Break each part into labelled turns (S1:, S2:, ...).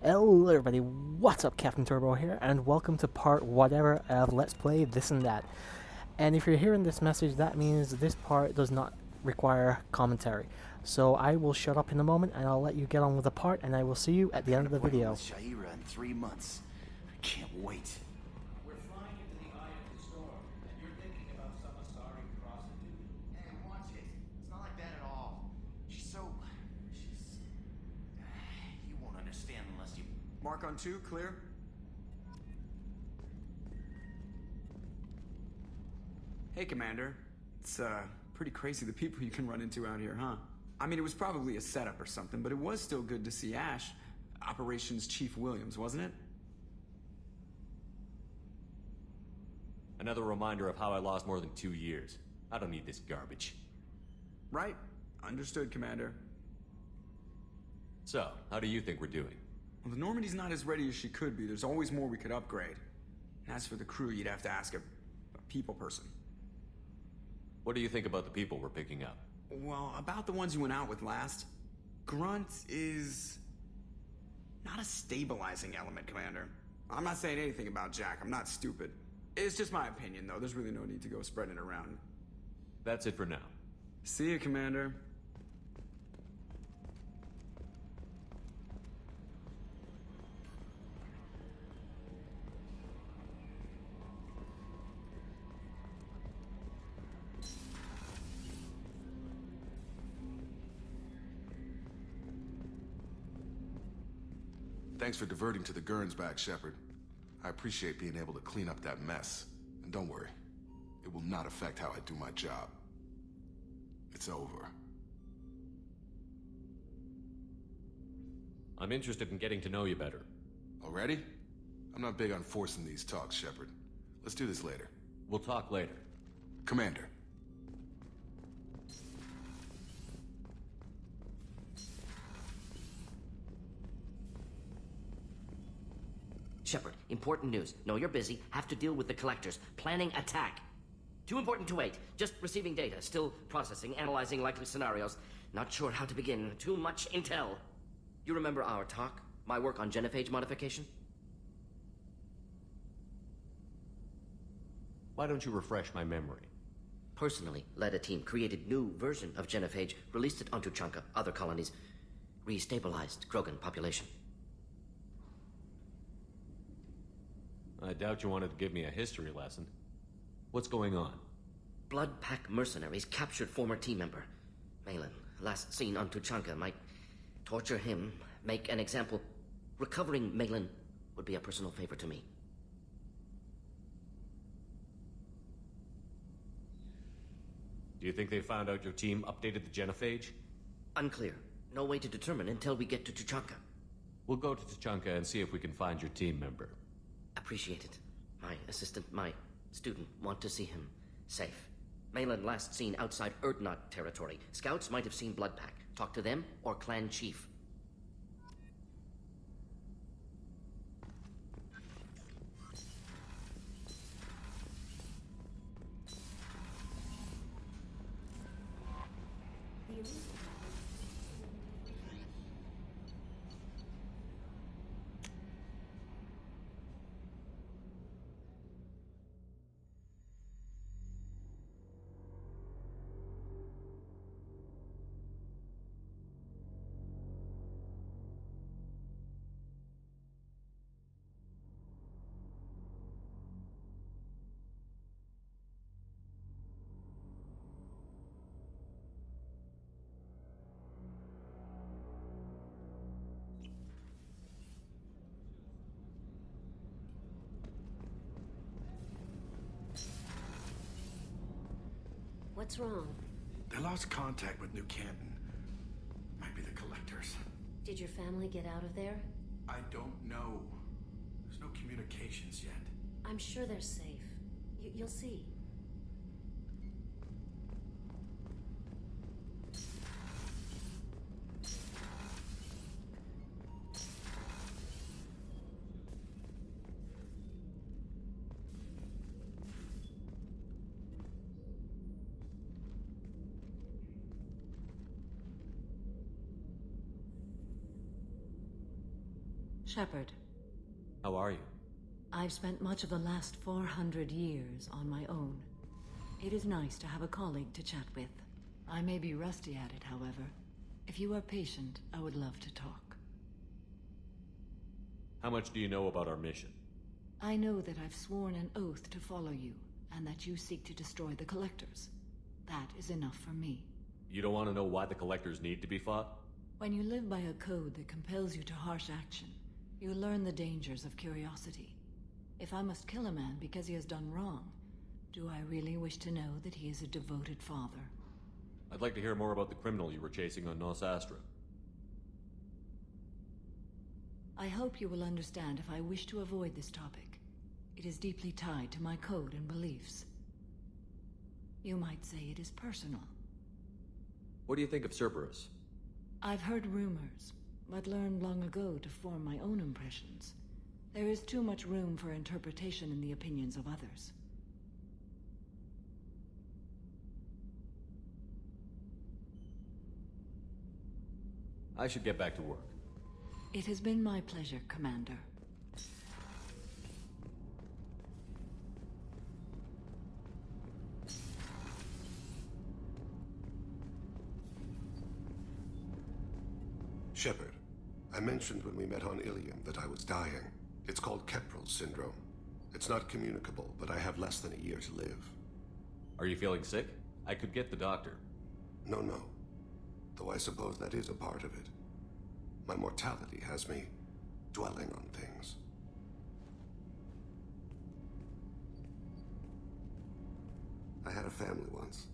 S1: Hello everybody, what's up? Captain Turbo here, and welcome to part whatever of Let's Play This and That. And if you're hearing this message, that means this part does not require commentary. So I will shut up in a moment, and I'll let you get on with the part, and I will see you at the end of the video.
S2: With Shaira in 3 months. I can't wait.
S3: We're flying into the eye of the storm, and you're thinking about some Asari prostitute.
S2: Hey, watch it. It's not like that at all. She's you won't understand unless you...
S4: Mark on 2, clear. Hey, Commander. It's, pretty crazy the people you can run into out here, huh? I mean, it was probably a setup or something, but it was still good to see Ash. Operations Chief Williams, wasn't it?
S5: Another reminder of how I lost more than 2 years. I don't need this garbage.
S4: Right. Understood, Commander.
S5: So, how do you think we're doing?
S4: Well, the Normandy's not as ready as she could be. There's always more we could upgrade. And as for the crew, you'd have to ask a people person.
S5: What do you think about the people we're picking up?
S4: Well, about the ones you went out with last, Grunt is not a stabilizing element, Commander. I'm not saying anything about Jack. I'm not stupid. It's just my opinion, though. There's really no need to go spreading it around.
S5: That's it for now.
S4: See you, Commander.
S6: Thanks for diverting to the Gurns back, Shepard. I appreciate being able to clean up that mess. And don't worry, it will not affect how I do my job. It's over.
S5: I'm interested in getting to know you better.
S6: Already? I'm not big on forcing these talks, Shepard. Let's do this later.
S5: We'll talk later.
S6: Commander.
S7: Shepard, important news. Know you're busy. Have to deal with the collectors. Planning attack. Too important to wait. Just receiving data. Still processing, analyzing likely scenarios. Not sure how to begin. Too much intel. You remember our talk? My work on genophage modification?
S5: Why don't you refresh my memory?
S7: Personally led a team, created new version of genophage, released it onto Tuchanka, other colonies, restabilized Krogan population.
S5: I doubt you wanted to give me a history lesson. What's going on?
S7: Blood Pack mercenaries captured former team member. Malin, last seen on Tuchanka, might torture him, make an example. Recovering Malin would be a personal favor to me.
S5: Do you think they found out your team updated the genophage?
S7: Unclear. No way to determine until we get to Tuchanka.
S5: We'll go to Tuchanka and see if we can find your team member.
S7: Appreciate it. My assistant, my student, want to see him safe. Malin last seen outside Erdnot territory. Scouts might have seen Bloodpack. Talk to them or clan chief.
S8: What's wrong?
S6: They lost contact with New Canton. Might be the collectors.
S8: Did your family get out of there?
S6: I don't know. There's no communications yet.
S8: I'm sure they're safe. You'll see.
S9: Shepard,
S5: How are you?
S9: I've spent much of the last 400 years on my own. It is nice to have a colleague to chat with. I may be rusty at it, however. If you are patient, I would love to talk.
S5: How much do you know about our mission?
S9: I know that I've sworn an oath to follow you, and that you seek to destroy the Collectors. That is enough for me.
S5: You don't want to know why the Collectors need to be fought?
S9: When you live by a code that compels you to harsh action, you learn the dangers of curiosity. If I must kill a man because he has done wrong, do I really wish to know that he is a devoted father?
S5: I'd like to hear more about the criminal you were chasing on Nos Astra.
S9: I hope you will understand if I wish to avoid this topic. It is deeply tied to my code and beliefs. You might say it is personal.
S5: What do you think of Cerberus?
S9: I've heard rumors, but learned long ago to form my own impressions. There is too much room for interpretation in the opinions of others.
S5: I should get back to work.
S9: It has been my pleasure, Commander.
S10: Shepard, I mentioned when we met on Ilium that I was dying. It's called Kepral's syndrome. It's not communicable, but I have less than a year to live.
S5: Are you feeling sick? I could get the doctor.
S10: No. Though I suppose that is a part of it. My mortality has me dwelling on things. I had a family once.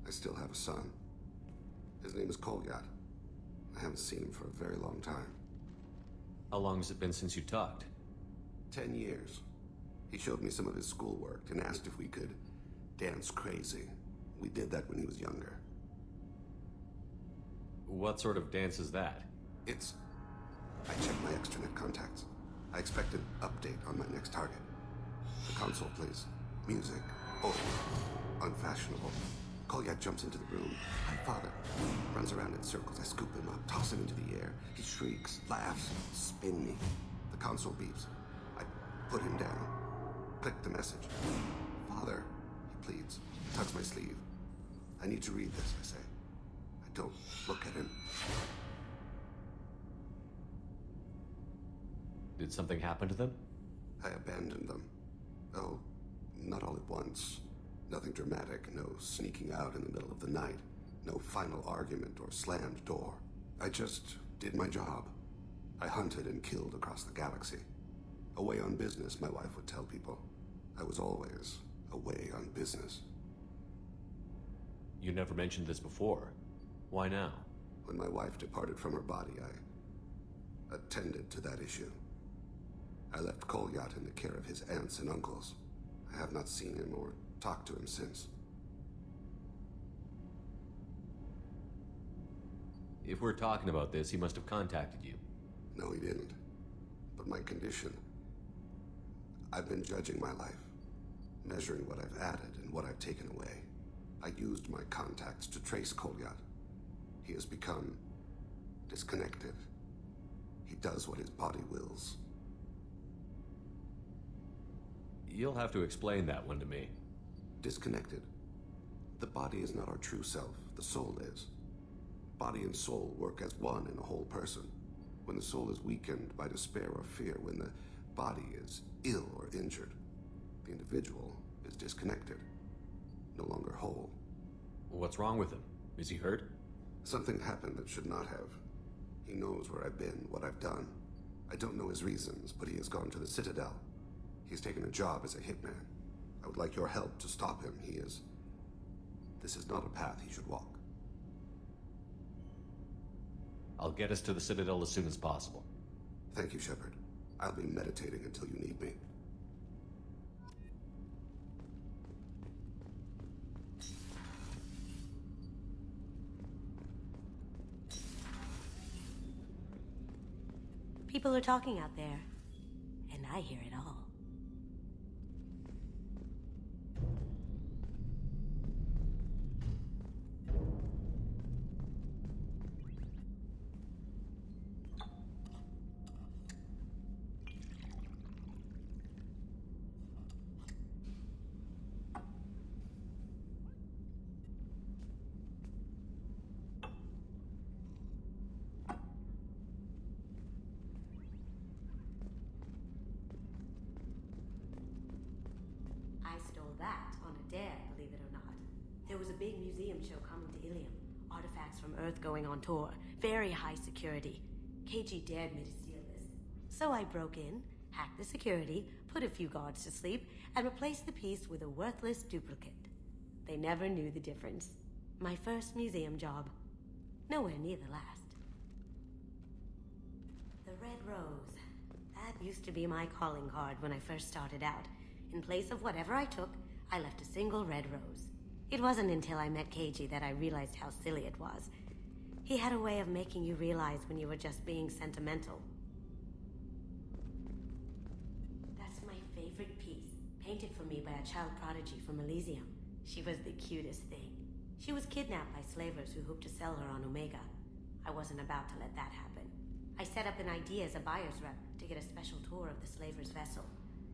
S10: I still have a son. His name is Kolyat. I haven't seen him for a very long time.
S5: How long has it been since you talked?
S10: 10 years. He showed me some of his schoolwork and asked if we could dance crazy. We did that when he was younger.
S5: What sort of dance is that?
S10: I checked my extranet contacts. I expect an update on my next target. The console plays music. Old. Unfashionable. Kolyat jumps into the room. My father runs around in circles. I scoop him up, toss him into the air. He shrieks, laughs, spin me. The console beeps. I put him down. Click the message. Father, he pleads. Tugs my sleeve. I need to read this, I say. I don't look at him.
S5: Did something happen to them?
S10: I abandoned them. Oh, not all at once. Nothing dramatic, no sneaking out in the middle of the night, no final argument or slammed door. I just did my job. I hunted and killed across the galaxy. Away on business, my wife would tell people. I was always away on business.
S5: You never mentioned this before. Why now?
S10: When my wife departed from her body, I attended to that issue. I left Kolyat in the care of his aunts and uncles. I have not seen him or talked to him since.
S5: If we're talking about this, he must have contacted you.
S10: No, he didn't. But my condition... I've been judging my life, measuring what I've added and what I've taken away. I used my contacts to trace Kolyat. He has become disconnected. He does what his body wills.
S5: You'll have to explain that one to me.
S10: Disconnected. The body is not our true self, the soul is. Body and soul work as one in a whole person. When the soul is weakened by despair or fear, when the body is ill or injured, the individual is disconnected, no longer whole.
S5: What's wrong with him? Is he hurt?
S10: Something happened that should not have. He knows where I've been, what I've done. I don't know his reasons, but he has gone to the Citadel. He's taken a job as a hitman. I would like your help to stop him. This is not a path he should walk.
S5: I'll get us to the Citadel as soon as possible.
S10: Thank you, Shepard. I'll be meditating until you need me.
S11: People are talking out there, and I hear it all. that on a dare, believe it or not. There was a big museum show coming to Ilium. Artifacts from Earth going on tour. Very high security. KG dared me to steal this. So I broke in, hacked the security, put a few guards to sleep, and replaced the piece with a worthless duplicate. They never knew the difference. My first museum job. Nowhere near the last. The Red Rose. That used to be my calling card when I first started out. In place of whatever I took, I left a single red rose. It wasn't until I met Keiji that I realized how silly it was. He had a way of making you realize when you were just being sentimental. That's my favorite piece, painted for me by a child prodigy from Elysium. She was the cutest thing. She was kidnapped by slavers who hoped to sell her on Omega. I wasn't about to let that happen. I set up an ID as a buyer's rep to get a special tour of the slaver's vessel.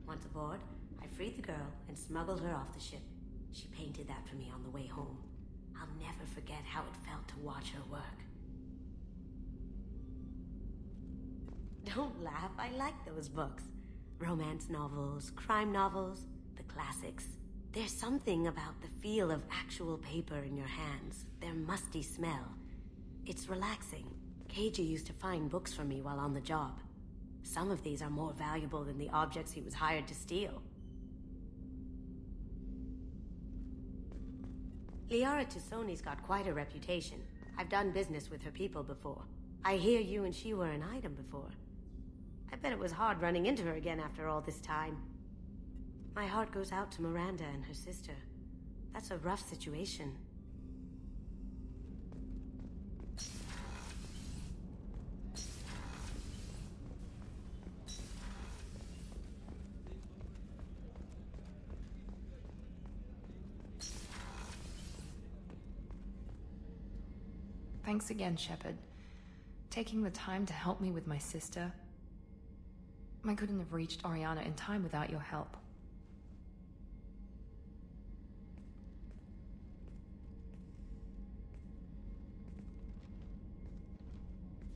S11: Once aboard, I freed the girl and smuggled her off the ship. She painted that for me on the way home. I'll never forget how it felt to watch her work. Don't laugh, I like those books. Romance novels, crime novels, the classics. There's something about the feel of actual paper in your hands, their musty smell. It's relaxing. Keiji used to find books for me while on the job. Some of these are more valuable than the objects he was hired to steal. Liara Tusoni's got quite a reputation. I've done business with her people before. I hear you and she were an item before. I bet it was hard running into her again after all this time. My heart goes out to Miranda and her sister. That's a rough situation.
S12: Thanks again, Shepard. Taking the time to help me with my sister. I couldn't have reached Oriana in time without your help.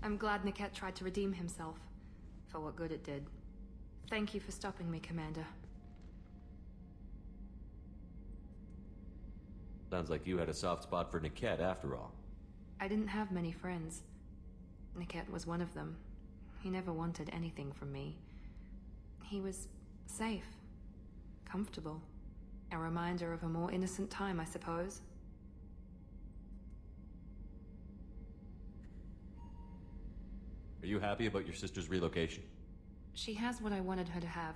S12: I'm glad Niket tried to redeem himself, for what good it did. Thank you for stopping me, Commander.
S5: Sounds like you had a soft spot for Niket after all.
S12: I didn't have many friends. Niket was one of them. He never wanted anything from me. He was safe, comfortable. A reminder of a more innocent time, I suppose.
S5: Are you happy about your sister's relocation?
S12: She has what I wanted her to have.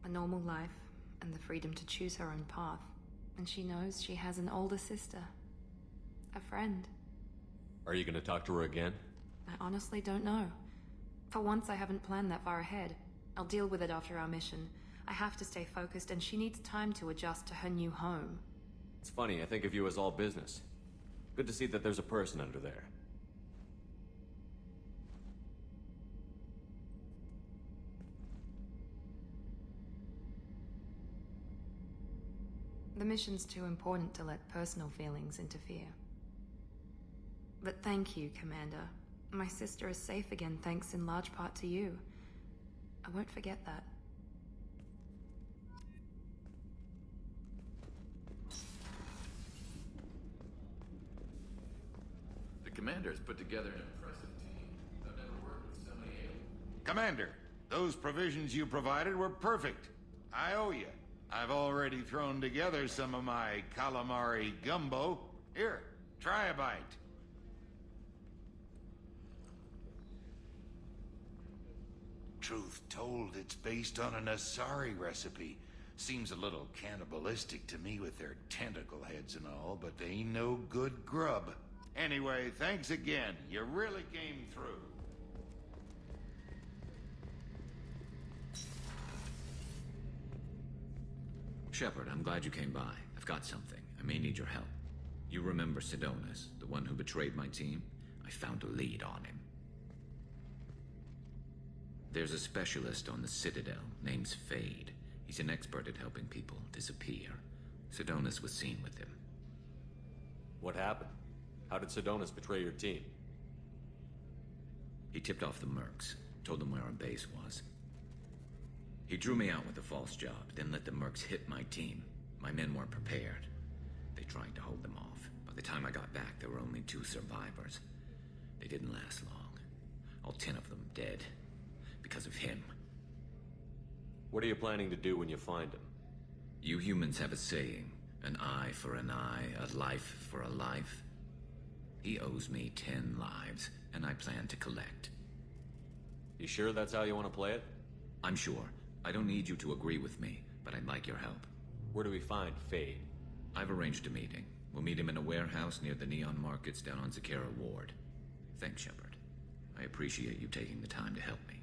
S12: A normal life, and the freedom to choose her own path. And she knows she has an older sister. A friend.
S5: Are you gonna talk to her again?
S12: I honestly don't know. For once, I haven't planned that far ahead. I'll deal with it after our mission. I have to stay focused, and she needs time to adjust to her new home.
S5: It's funny, I think of you as all business. Good to see that there's a person under there.
S12: The mission's too important to let personal feelings interfere. But thank you, Commander. My sister is safe again thanks in large part to you. I won't forget that.
S13: The Commander's put together an impressive team. I've never worked with so many aliens.
S14: Commander, those provisions you provided were perfect. I owe you. I've already thrown together some of my calamari gumbo. Here, try a bite. Truth told, it's based on an Asari recipe. Seems a little cannibalistic to me with their tentacle heads and all, but they ain't no good grub. Anyway, thanks again. You really came through.
S15: Shepard, I'm glad you came by. I've got something. I may need your help. You remember Sidonis, the one who betrayed my team? I found a lead on him. There's a specialist on the Citadel, name's Fade. He's an expert at helping people disappear. Sidonis was seen with him.
S5: What happened? How did Sidonis betray your team?
S15: He tipped off the mercs, told them where our base was. He drew me out with a false job, then let the mercs hit my team. My men weren't prepared. They tried to hold them off. By the time I got back, there were only 2 survivors. They didn't last long. All 10 of them dead. Because of him.
S5: What are you planning to do when you find him?
S15: You humans have a saying, an eye for an eye, a life for a life. He owes me 10 lives, and I plan to collect.
S5: You sure that's how you want to play it?
S15: I'm sure. I don't need you to agree with me, but I'd like your help.
S5: Where do we find Fade?
S15: I've arranged a meeting. We'll meet him in a warehouse near the Neon Markets down on Zakera Ward. Thanks, Shepard. I appreciate you taking the time to help me.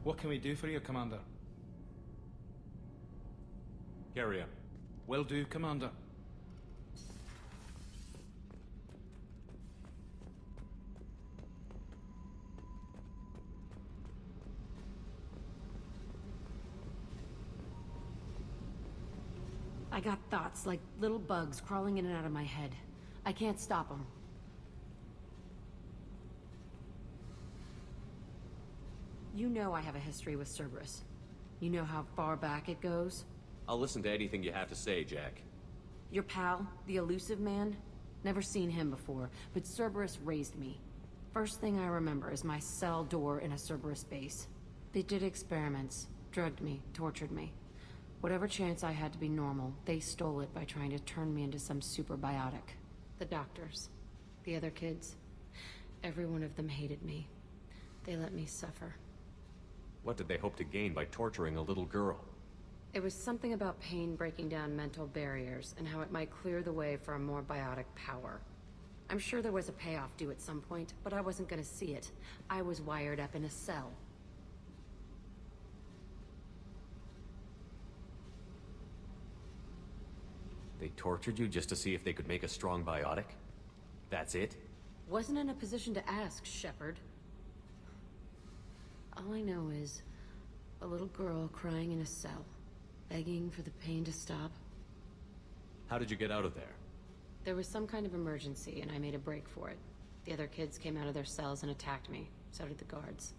S3: What can we do for you, Commander?
S5: Carry on.
S3: Will do, Commander.
S8: I got thoughts like little bugs crawling in and out of my head. I can't stop them. You know I have a history with Cerberus. You know how far back it goes?
S5: I'll listen to anything you have to say, Jack.
S8: Your pal, the elusive man? Never seen him before, but Cerberus raised me. First thing I remember is my cell door in a Cerberus base. They did experiments, drugged me, tortured me. Whatever chance I had to be normal, they stole it by trying to turn me into some super biotic. The doctors, the other kids, every one of them hated me. They let me suffer.
S5: What did they hope to gain by torturing a little girl?
S8: It was something about pain breaking down mental barriers and how it might clear the way for a more biotic power. I'm sure there was a payoff due at some point, but I wasn't gonna see it. I was wired up in a cell.
S5: They tortured you just to see if they could make a strong biotic? That's it?
S8: Wasn't in a position to ask, Shepard. All I know is a little girl crying in a cell, begging for the pain to stop.
S5: How did you get out of there?
S8: There was some kind of emergency, and I made a break for it. The other kids came out of their cells and attacked me. So did the guards.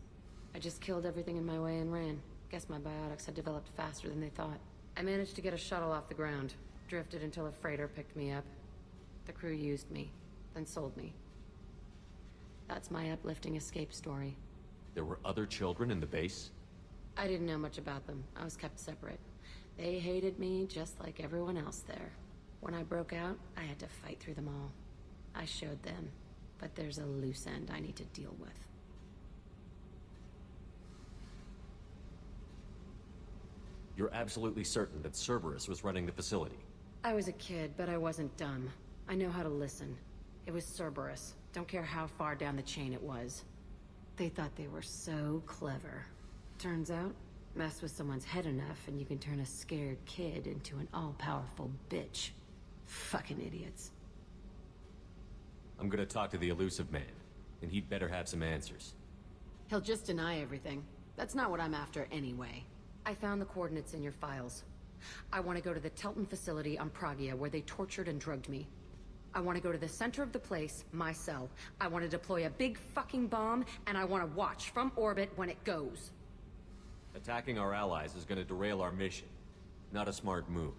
S8: I just killed everything in my way and ran. Guess my biotics had developed faster than they thought. I managed to get a shuttle off the ground. Drifted until a freighter picked me up. The crew used me, then sold me. That's my uplifting escape story.
S5: There were other children in the base?
S8: I didn't know much about them. I was kept separate. They hated me just like everyone else there. When I broke out, I had to fight through them all. I showed them, but there's a loose end I need to deal with.
S5: You're absolutely certain that Cerberus was running the facility?
S8: I was a kid, but I wasn't dumb. I know how to listen. It was Cerberus. Don't care how far down the chain it was. They thought they were so clever. Turns out, mess with someone's head enough and you can turn a scared kid into an all-powerful bitch. Fucking idiots.
S5: I'm gonna talk to the elusive man, and he'd better have some answers.
S8: He'll just deny everything. That's not what I'm after anyway. I found the coordinates in your files. I want to go to the Telton facility on Pragia where they tortured and drugged me. I want to go to the center of the place, my cell. I want to deploy a big fucking bomb, and I want to watch from orbit when it goes.
S5: Attacking our allies is gonna derail our mission. Not a smart move.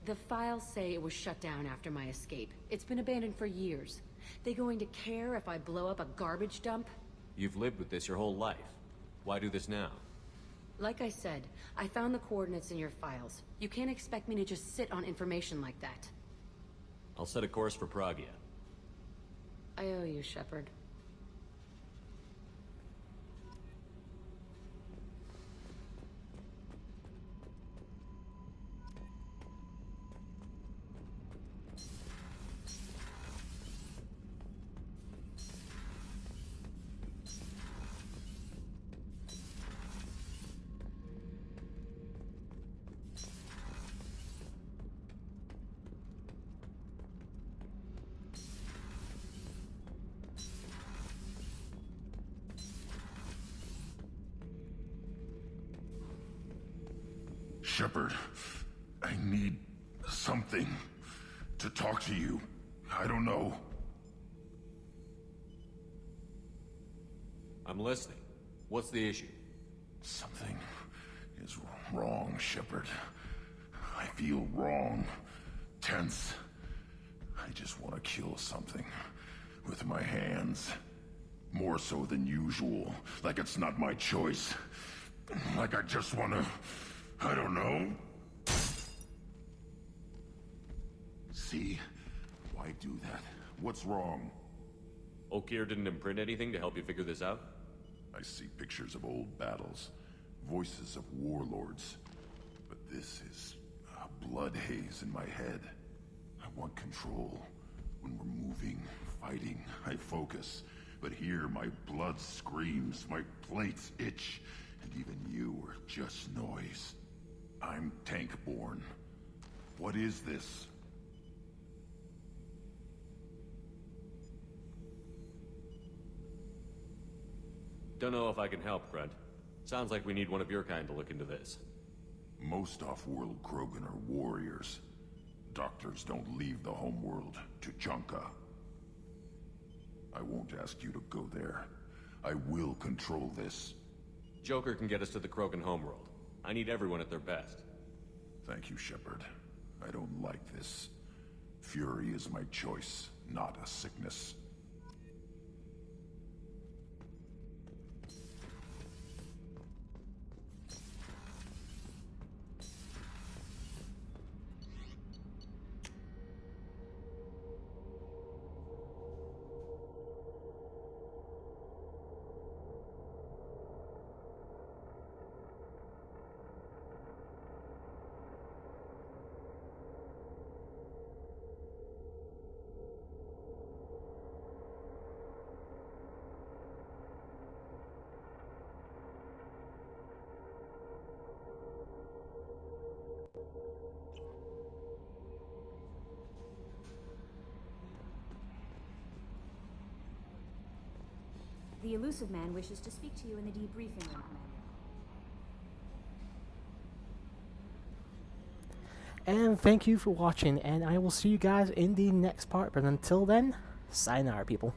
S8: The files say it was shut down after my escape. It's been abandoned for years. They going to care if I blow up a garbage dump?
S5: You've lived with this your whole life. Why do this now?
S8: Like I said, I found the coordinates in your files. You can't expect me to just sit on information like that.
S5: I'll set a course for Pragia.
S8: I owe you, Shepard.
S6: Shepard, I need something to talk to you. I don't know.
S5: I'm listening. What's the issue?
S6: Something is wrong, Shepard. I feel wrong. Tense. I just want to kill something. With my hands. More so than usual. Like it's not my choice. Like I just want to... I don't know. See? Why do that? What's wrong?
S5: Okeer didn't imprint anything to help you figure this out?
S6: I see pictures of old battles. Voices of warlords. But this is a blood haze in my head. I want control. When we're moving, fighting, I focus. But here, my blood screams, my plates itch, and even you are just noise. I'm tank-born. What is this?
S5: Don't know if I can help, Grunt. Sounds like we need one of your kind to look into this.
S6: Most off-world Krogan are warriors. Doctors don't leave the homeworld to Junka. I won't ask you to go there. I will control this.
S5: Joker can get us to the Krogan homeworld. I need everyone at their best.
S6: Thank you, Shepard. I don't like this. Fury is my choice, not a sickness.
S16: The elusive man wishes to speak to you in the debriefing room, Commander.
S1: And thank you for watching, and I will see you guys in the next part. But until then, sayonara, people.